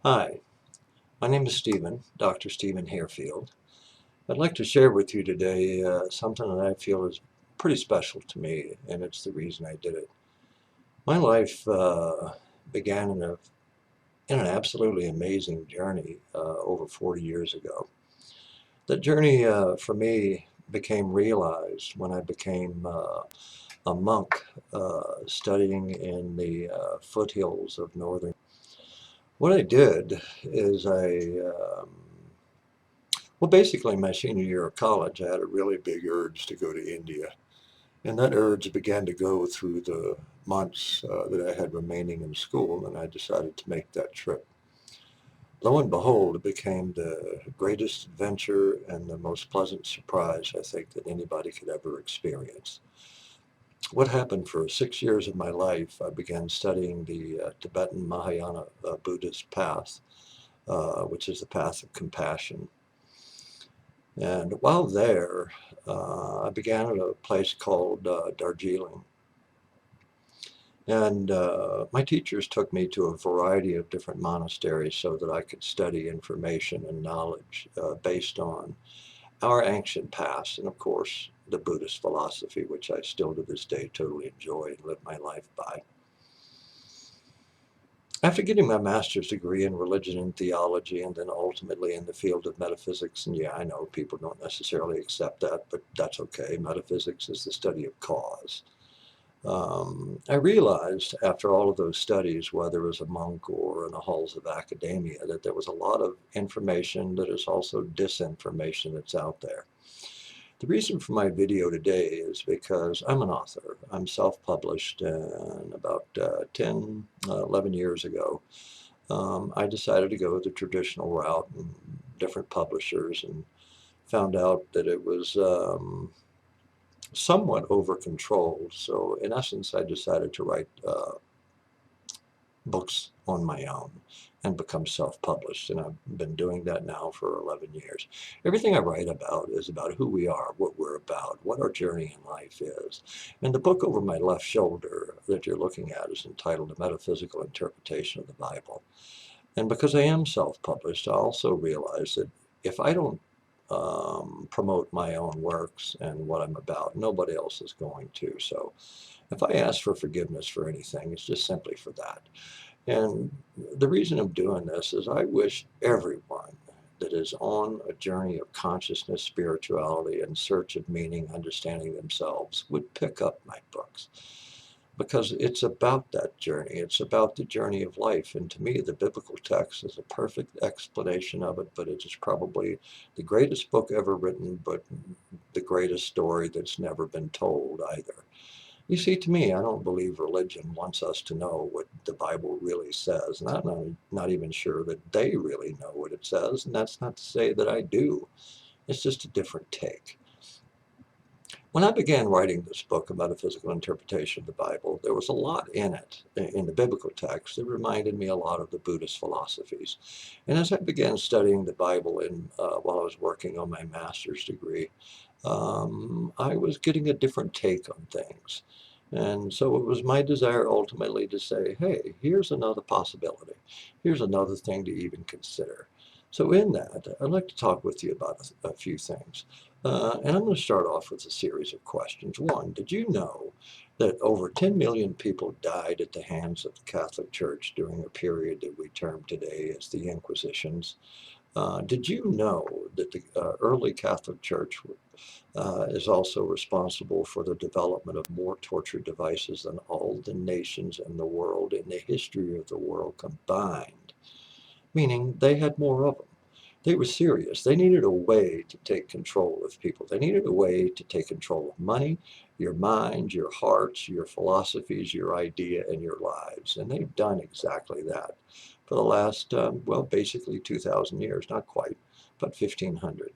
Hi, my name is Stephen, Dr. Stephen Hairfield. I'd like to share with you today something that I feel is pretty special to me, and it's the reason I did it. My life began in an absolutely amazing journey over 40 years ago. That journey for me became realized when I became a monk studying in the foothills of northern. What I did is well, basically, my senior year of college, I had a really big urge to go to India. And that urge began to go through the months that I had remaining in school, and I decided to make that trip. Lo and behold, it became the greatest adventure and the most pleasant surprise I think that anybody could ever experience. What happened for 6 years of my life, I began studying the Tibetan Mahayana Buddhist path, which is the path of compassion. And while there, I began at a place called Darjeeling. And my teachers took me to a variety of different monasteries so that I could study information and knowledge based on our ancient past and, of course, the Buddhist philosophy, which I still to this day totally enjoy and live my life by. After getting my master's degree in religion and theology, and then ultimately in the field of metaphysics, and yeah, I know people don't necessarily accept that, but that's okay. Metaphysics is the study of cause. I realized after all of those studies, whether as a monk or in the halls of academia, that there was a lot of information that is also disinformation that's out there. The reason for my video today is because I'm an author. I'm self-published, and about 10, 11 years ago, I decided to go the traditional route and different publishers and found out that it was somewhat over-controlled. So in essence, I decided to write books on my own and become self-published. And I've been doing that now for 11 years. Everything I write about is about who we are, what we're about, what our journey in life is. And the book over my left shoulder that you're looking at is entitled A Metaphysical Interpretation of the Bible. And because I am self-published, I also realize that if I don't promote my own works and what I'm about, nobody else is going to. So if I ask for forgiveness for anything, it's just simply for that. And the reason I'm doing this is I wish everyone that is on a journey of consciousness, spirituality, in search of meaning, understanding themselves, would pick up my books. Because it's about that journey. It's about the journey of life. And to me, the biblical text is a perfect explanation of it, but it is probably the greatest book ever written, but the greatest story that's never been told either. You see, to me, I don't believe religion wants us to know what the Bible really says. And I'm not even sure that they really know what it says. And that's not to say that I do. It's just a different take. When I began writing this book, A Metaphysical Interpretation of the Bible, there was a lot in it, in the biblical text, that reminded me a lot of the Buddhist philosophies. And as I began studying the Bible while I was working on my master's degree, I was getting a different take on things. And so it was my desire ultimately to say, hey, here's another possibility. Here's another thing to even consider. So in that, I'd like to talk with you about a few things. And I'm going to start off with a series of questions. One, did you know that over 10 million people died at the hands of the Catholic Church during a period that we term today as the Inquisitions? Did you know that the early Catholic Church is also responsible for the development of more torture devices than all the nations in the world in the history of the world combined? Meaning they had more of them. They were serious. They needed a way to take control of people. They needed a way to take control of money, your mind, your hearts, your philosophies, your idea, and your lives. And they've done exactly that for the last, well, basically 2,000 years, not quite, but 1,500.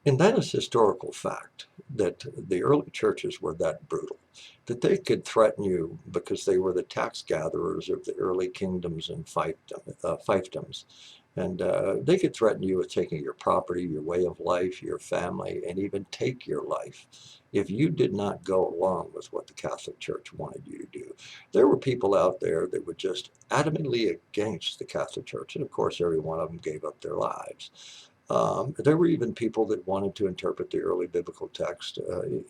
And that is historical fact, that the early churches were that brutal, that they could threaten you because they were the tax gatherers of the early kingdoms and fiefdoms. And they could threaten you with taking your property, your way of life, your family, and even take your life if you did not go along with what the Catholic Church wanted you to do. There were people out there that were just adamantly against the Catholic Church, and of course, every one of them gave up their lives. There were even people that wanted to interpret the early biblical text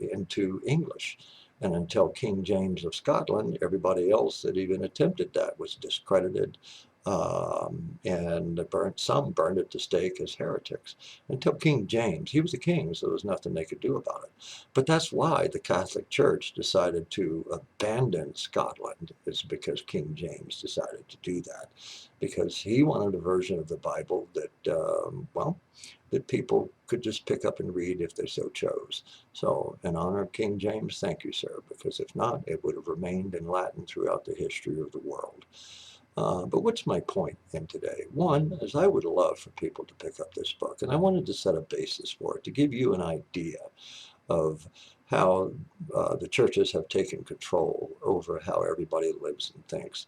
into English. And until King James of Scotland, everybody else that even attempted that was discredited, and some burned at the stake as heretics. Until King James, he was a king, so there was nothing they could do about it. But that's why the Catholic Church decided to abandon Scotland, is because King James decided to do that, because he wanted a version of the Bible that, well, that people could just pick up and read if they so chose. So, in honor of King James, thank you, sir, because if not, it would have remained in Latin throughout the history of the world. But what's my point in today? One is I would love for people to pick up this book, and I wanted to set a basis for it to give you an idea of how the churches have taken control over how everybody lives and thinks.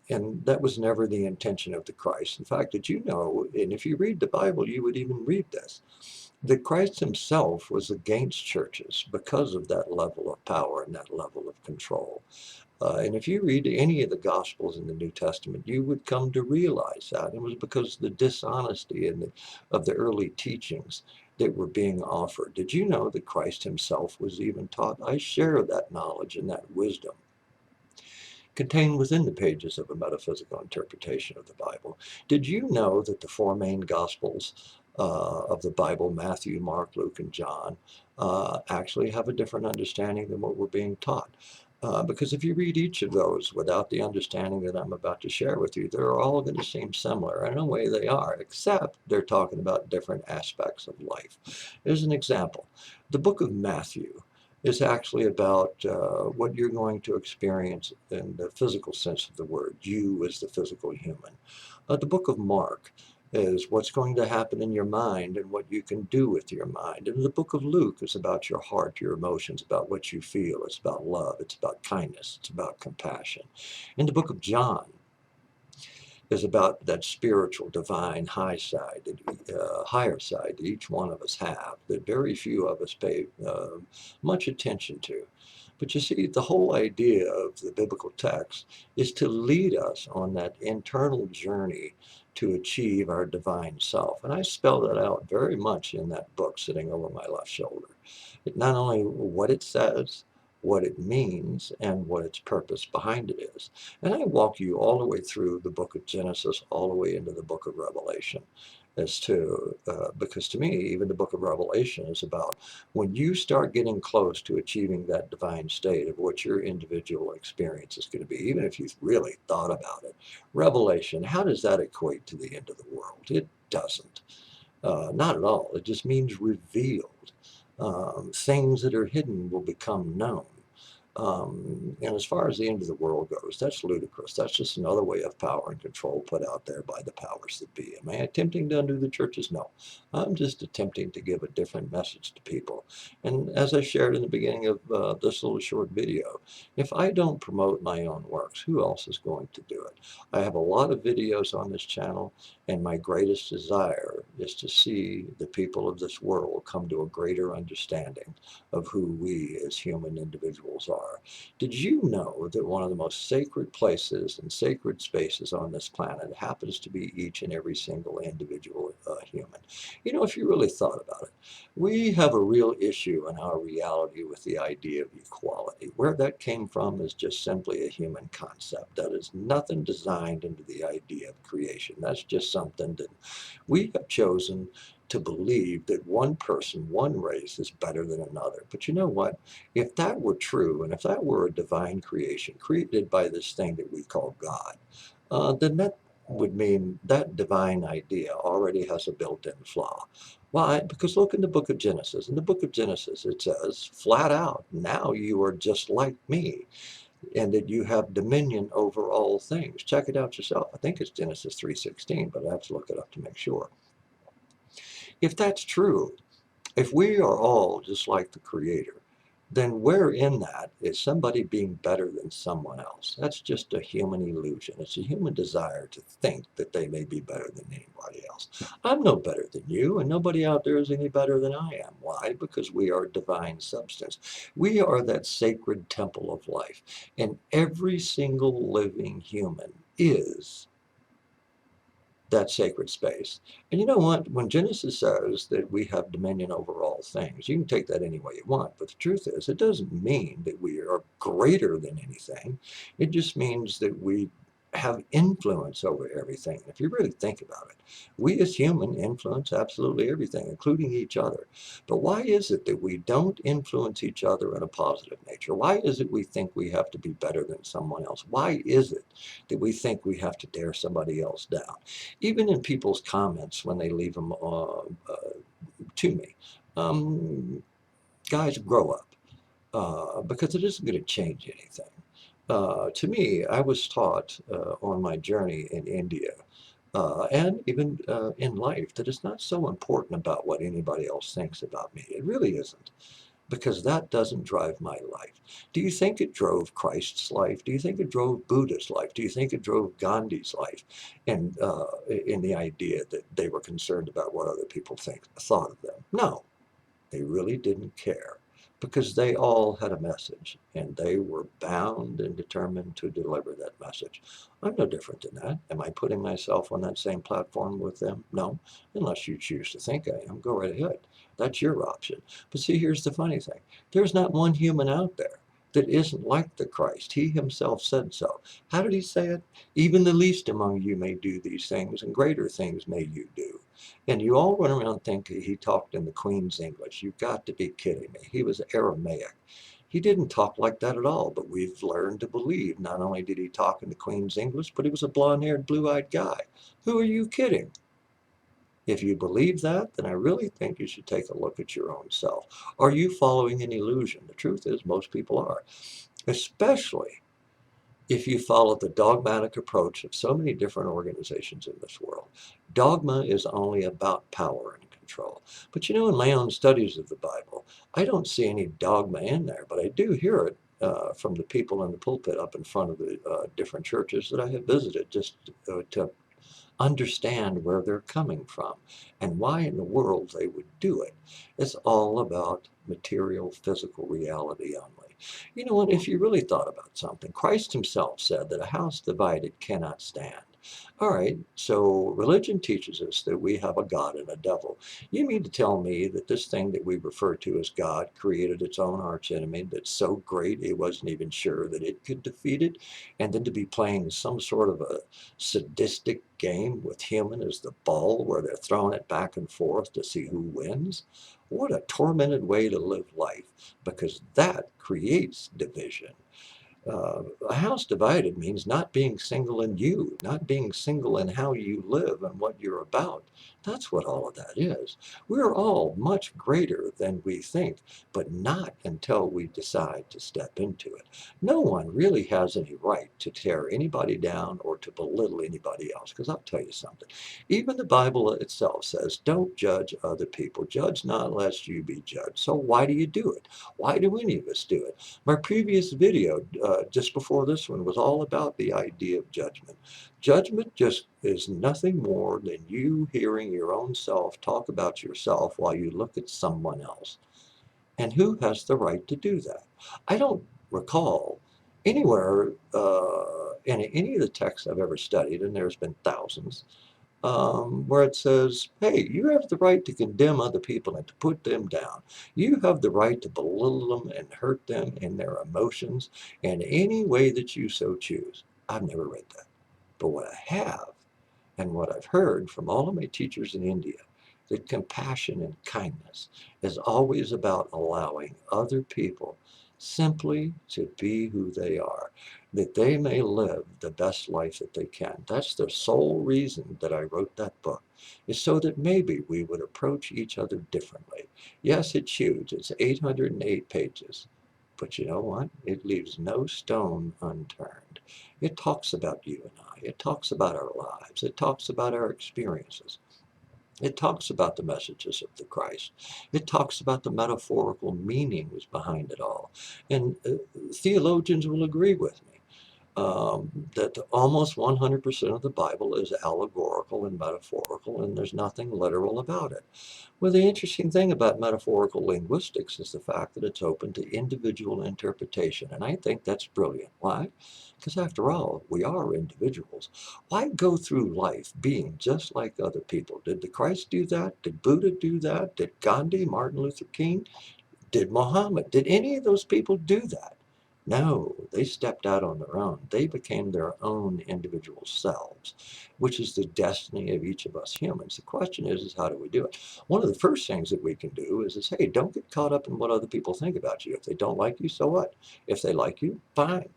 And that was never the intention of the Christ. In fact, did you know, and if you read the Bible, you would even read this, that Christ himself was against churches because of that level of power and that level of control. And if you read any of the Gospels in the New Testament, you would come to realize that. It was because of the dishonesty of the early teachings that were being offered. Did you know that Christ himself was even taught? I share that knowledge and that wisdom contained within the pages of A Metaphysical Interpretation of the Bible. Did you know that the four main Gospels of the Bible, Matthew, Mark, Luke, and John, actually have a different understanding than what we're being taught? Because if you read each of those without the understanding that I'm about to share with you, they're all going to seem similar. In a way they are, except they're talking about different aspects of life. Here's an example. The book of Matthew is actually about what you're going to experience in the physical sense of the word, you as the physical human. The book of Mark is what's going to happen in your mind and what you can do with your mind. And the book of Luke is about your heart, your emotions, about what you feel. It's about love. It's about kindness. It's about compassion. In the book of John is about that spiritual, divine high side, higher side that each one of us have, that very few of us pay much attention to. But you see, the whole idea of the biblical text is to lead us on that internal journey to achieve our divine self. And I spell that out very much in that book sitting over my left shoulder. It not only what it says, what it means, and what its purpose behind it is. And I walk you all the way through the book of Genesis, all the way into the book of Revelation, as to, because to me, even the book of Revelation is about when you start getting close to achieving that divine state of what your individual experience is going to be, even if you've really thought about it. Revelation, how does that equate to the end of the world? It doesn't. Not at all. It just means revealed. Things that are hidden will become known. And as far as the end of the world goes, that's ludicrous. That's just another way of power and control put out there by the powers that be. Am I attempting to undo the churches? No. I'm just attempting to give a different message to people. And as I shared in the beginning of this little short video, if I don't promote my own works, who else is going to do it? I have a lot of videos on this channel, and my greatest desire is to see the people of this world come to a greater understanding of who we as human individuals are. Did you know that one of the most sacred places and sacred spaces on this planet happens to be each and every single individual human? You know, if you really thought about it, we have a real issue in our reality with the idea of equality. Where that came from is just simply a human concept. That is nothing designed into the idea of creation. That's just something that we have chosen to believe that one person, one race is better than another. But you know what? If that were true, and if that were a divine creation created by this thing that we call God, then that would mean that divine idea already has a built-in flaw. Why? Because look in the book of Genesis. In the book of Genesis, it says flat out, now you are just like me, and that you have dominion over all things. Check it out yourself. I think it's Genesis 3:16, but I have to look it up to make sure. If that's true, if we are all just like the Creator, then where in that is somebody being better than someone else? That's just a human illusion. It's a human desire to think that they may be better than anybody else. I'm no better than you, and nobody out there is any better than I am. Why? Because we are divine substance. We are that sacred temple of life, and every single living human is that sacred space. And you know what? When Genesis says that we have dominion over all things, you can take that any way you want. But the truth is, it doesn't mean that we are greater than anything. It just means that we have influence over everything. If you really think about it, we as human influence absolutely everything, including each other. But why is it that we don't influence each other in a positive nature? Why is it we think we have to be better than someone else? Why is it that we think we have to tear somebody else down? Even in people's comments when they leave them to me. Um, Guys, grow up because it isn't going to change anything. To me, I was taught on my journey in India and even in life that it's not so important about what anybody else thinks about me. It really isn't, because that doesn't drive my life. Do you think it drove Christ's life? Do you think it drove Buddha's life? Do you think it drove Gandhi's life? And in the idea that they were concerned about what other people thought of them? No, they really didn't care, because they all had a message and they were bound and determined to deliver that message. I'm no different than that. Am I putting myself on that same platform with them? No, unless you choose to think I am. Go right ahead. That's your option. But see, here's the funny thing. There's not one human out there that isn't like the Christ. He himself said so. How did he say it? Even the least among you may do these things, and greater things may you do. And you all run around thinking he talked in the Queen's English. You've got to be kidding me. He was Aramaic. He didn't talk like that at all, but we've learned to believe not only did he talk in the Queen's English, but he was a blonde-haired, blue-eyed guy. Who are you kidding? If you believe that, then I really think you should take a look at your own self. Are you following an illusion? The truth is most people are, especially if you follow the dogmatic approach of so many different organizations in this world. Dogma is only about power and control. But you know, in my own studies of the Bible, I don't see any dogma in there, but I do hear it from the people in the pulpit up in front of the different churches that I have visited, just to understand where they're coming from and why in the world they would do it. It's all about material, physical reality only. You know what? If you really thought about something, Christ himself said that a house divided cannot stand. All right, so religion teaches us that we have a God and a devil. You mean to tell me that this thing that we refer to as God created its own archenemy that's so great it wasn't even sure that it could defeat it? And then to be playing some sort of a sadistic game with human as the ball where they're throwing it back and forth to see who wins? What a tormented way to live life, because that creates division. A house divided means not being single in you, not being single in how you live and what you're about. That's what all of that is. We're all much greater than we think, but not until we decide to step into it. No one really has any right to tear anybody down or to belittle anybody else, because I'll tell you something. Even the Bible itself says, don't judge other people. Judge not lest you be judged. So why do you do it? Why do any of us do it? My previous video, just before this one, was all about the idea of judgment. Judgment just is nothing more than you hearing your own self talk about yourself while you look at someone else. And who has the right to do that? I don't recall anywhere in any of the texts I've ever studied, and there's been thousands, where it says, hey, you have the right to condemn other people and to put them down. You have the right to belittle them and hurt them in their emotions in any way that you so choose. I've never read that. But what I have, and what I've heard from all of my teachers in India, that compassion and kindness is always about allowing other people simply to be who they are, that they may live the best life that they can. That's the sole reason that I wrote that book, is so that maybe we would approach each other differently. Yes, it's huge. It's 808 pages. But you know what? It leaves no stone unturned. It talks about you and I. It talks about our lives. It talks about our experiences. It talks about the messages of the Christ. It talks about the metaphorical meanings behind it all. And theologians will agree with me that almost 100% of the Bible is allegorical and metaphorical, and there's nothing literal about it. Well, the interesting thing about metaphorical linguistics is the fact that it's open to individual interpretation, and I think that's brilliant. Why? Because after all, we are individuals. Why go through life being just like other people? Did the Christ do that? Did Buddha do that? Did Gandhi, Martin Luther King? Did Muhammad? Did any of those people do that? No, they stepped out on their own. They became their own individual selves, which is the destiny of each of us humans. The question is how do we do it? One of the first things that we can do is hey, don't get caught up in what other people think about you. If they don't like you, so what? If they like you, fine.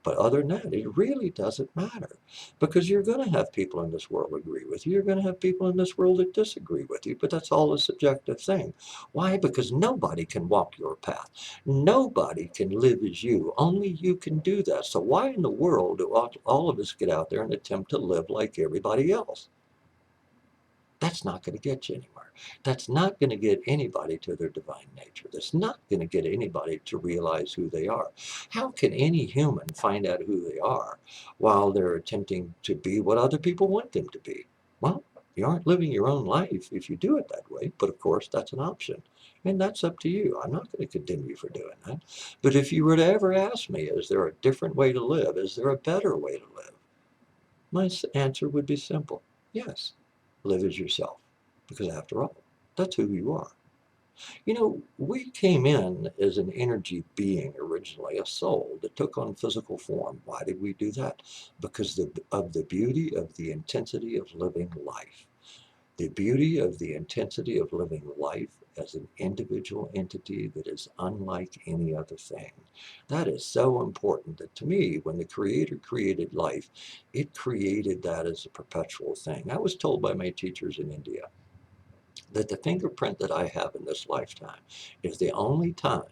But other than that, it really doesn't matter because you're going to have people in this world agree with you. You're going to have people in this world that disagree with you, but that's all a subjective thing. Why? Because nobody can walk your path. Nobody can live as you. Only you can do that. So why in the world do all of us get out there and attempt to live like everybody else? That's not going to get you anywhere. That's not going to get anybody to their divine nature. That's not going to get anybody to realize who they are. How can any human find out who they are while they're attempting to be what other people want them to be? Well, you aren't living your own life if you do it that way, but of course that's an option. And that's up to you. I'm not going to condemn you for doing that. But if you were to ever ask me, is there a different way to live? Is there a better way to live? My answer would be simple. Yes, live as yourself. Because after all, that's who you are. You know, we came in as an energy being originally, a soul that took on physical form. Why did we do that? Because of the beauty of the intensity of living life. The beauty of the intensity of living life as an individual entity that is unlike any other thing. That is so important that to me, when the Creator created life, it created that as a perpetual thing. I was told by my teachers in India that the fingerprint that I have in this lifetime is the only time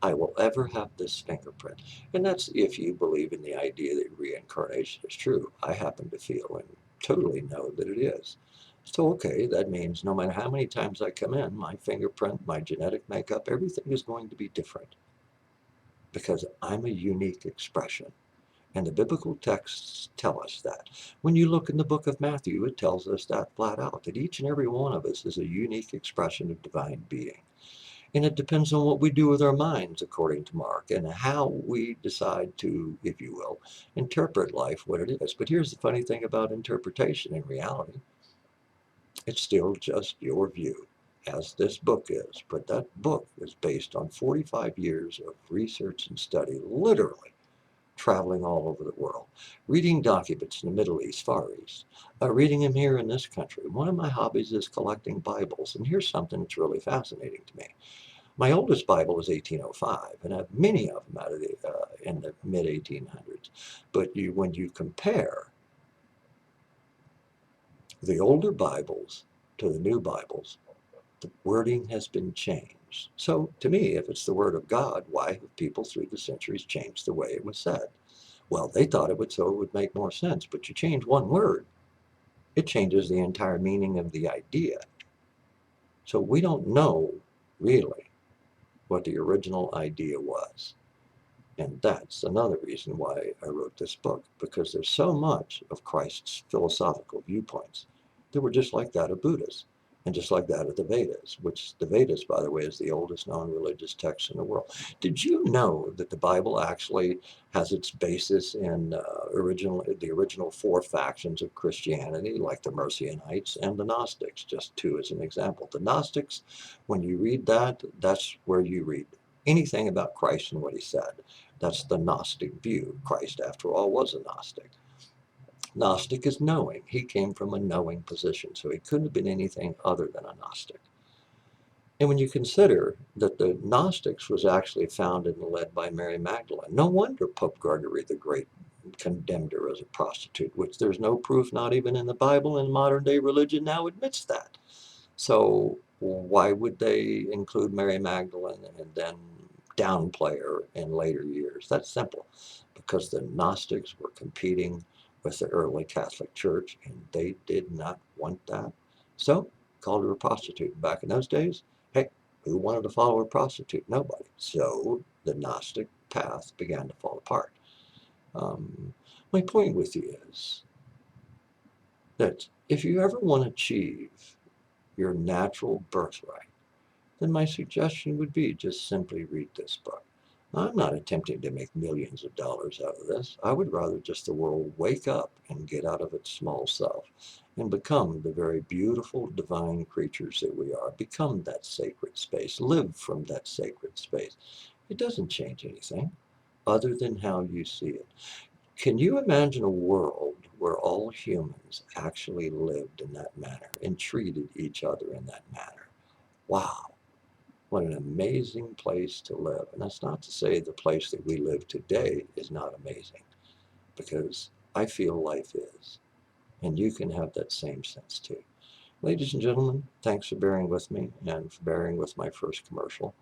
I will ever have this fingerprint. And that's if you believe in the idea that reincarnation is true. I happen to feel and totally know that it is. So, okay, that means no matter how many times I come in, my fingerprint, my genetic makeup, everything is going to be different because I'm a unique expression. And the biblical texts tell us that. When you look in the book of Matthew, it tells us that flat out, that each and every one of us is a unique expression of divine being. And it depends on what we do with our minds, according to Mark, and how we decide to, if you will, interpret life what it is. But here's the funny thing about interpretation in reality. It's still just your view, as this book is. But that book is based on 45 years of research and study, literally traveling all over the world, reading documents in the Middle East, Far East, reading them here in this country. One of my hobbies is collecting Bibles, and here's something that's really fascinating to me. My oldest Bible is 1805, and I have many of them out of in the mid 1800s. But when you compare the older Bibles to the new Bibles, the wording has been changed. So to me, if it's the Word of God, why have people through the centuries changed the way it was said? Well, they thought it would so it would make more sense. But you change one word, it changes the entire meaning of the idea. So we don't know really what the original idea was. And that's another reason why I wrote this book, because there's so much of Christ's philosophical viewpoints that were just like that of Buddha's and just like that of the Vedas, which the Vedas, by the way, is the oldest known religious text in the world. Did you know that the Bible actually has its basis in the original four factions of Christianity, like the Messianites and the Gnostics, just two as an example. The Gnostics, when you read that, that's where you read anything about Christ and what he said. That's the Gnostic view. Christ, after all, was a Gnostic. Gnostic is knowing. He came from a knowing position, so he couldn't have been anything other than a Gnostic. And when you consider that the Gnostics was actually founded and led by Mary Magdalene, no wonder Pope Gregory the Great condemned her as a prostitute, which there's no proof, not even in the Bible, and modern day religion now admits that. So why would they include Mary Magdalene and then downplay her in later years? That's simple, because the Gnostics were competing with the early Catholic Church, and they did not want that. So called her a prostitute. Back in those days, hey, who wanted to follow a prostitute? Nobody. So the Gnostic path began to fall apart. My point with you is that if you ever want to achieve your natural birthright, then my suggestion would be just simply read this book. I'm not attempting to make millions of dollars out of this. I would rather just the world wake up and get out of its small self and become the very beautiful divine creatures that we are. Become that sacred space. Live from that sacred space. It doesn't change anything other than how you see it. Can you imagine a world where all humans actually lived in that manner and treated each other in that manner? Wow, what an amazing place to live. And that's not to say the place that we live today is not amazing, because I feel life is. And you can have that same sense too. Ladies and gentlemen, thanks for bearing with me and for bearing with my first commercial.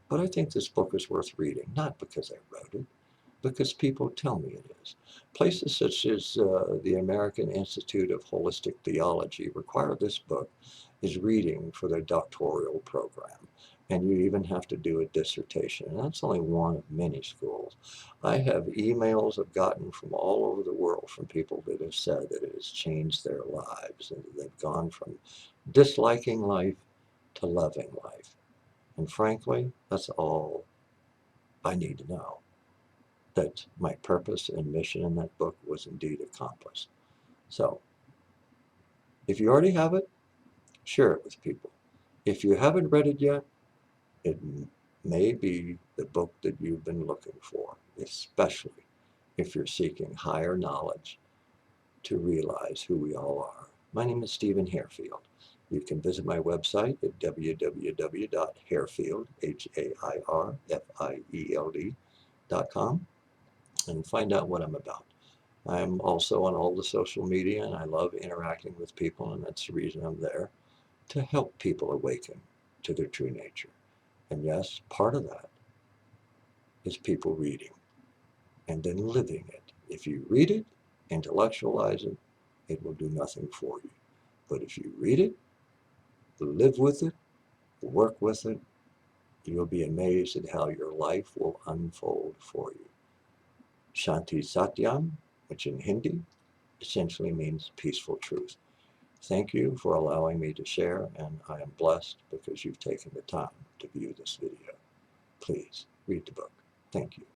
But I think this book is worth reading, not because I wrote it, because people tell me it is. Places such as the American Institute of Holistic Theology require this book as reading for their doctoral program. And you even have to do a dissertation. And that's only one of many schools. I have emails I've gotten from all over the world from people that have said that it has changed their lives and that they've gone from disliking life to loving life. And frankly, that's all I need to know, that my purpose and mission in that book was indeed accomplished. So, if you already have it, share it with people. If you haven't read it yet, it may be the book that you've been looking for, especially if you're seeking higher knowledge to realize who we all are. My name is Stephen Hairfield. You can visit my website at www.hairfield, HAIRFIELD.com, and find out what I'm about. I'm also on all the social media, and I love interacting with people, and that's the reason I'm there, to help people awaken to their true nature. And yes, part of that is people reading and then living it. If you read it, intellectualize it, it will do nothing for you. But if you read it, live with it, work with it, you'll be amazed at how your life will unfold for you. Shanti Satyam, which in Hindi essentially means peaceful truth. Thank you for allowing me to share, and I am blessed because you've taken the time to view this video. Please read the book. Thank you.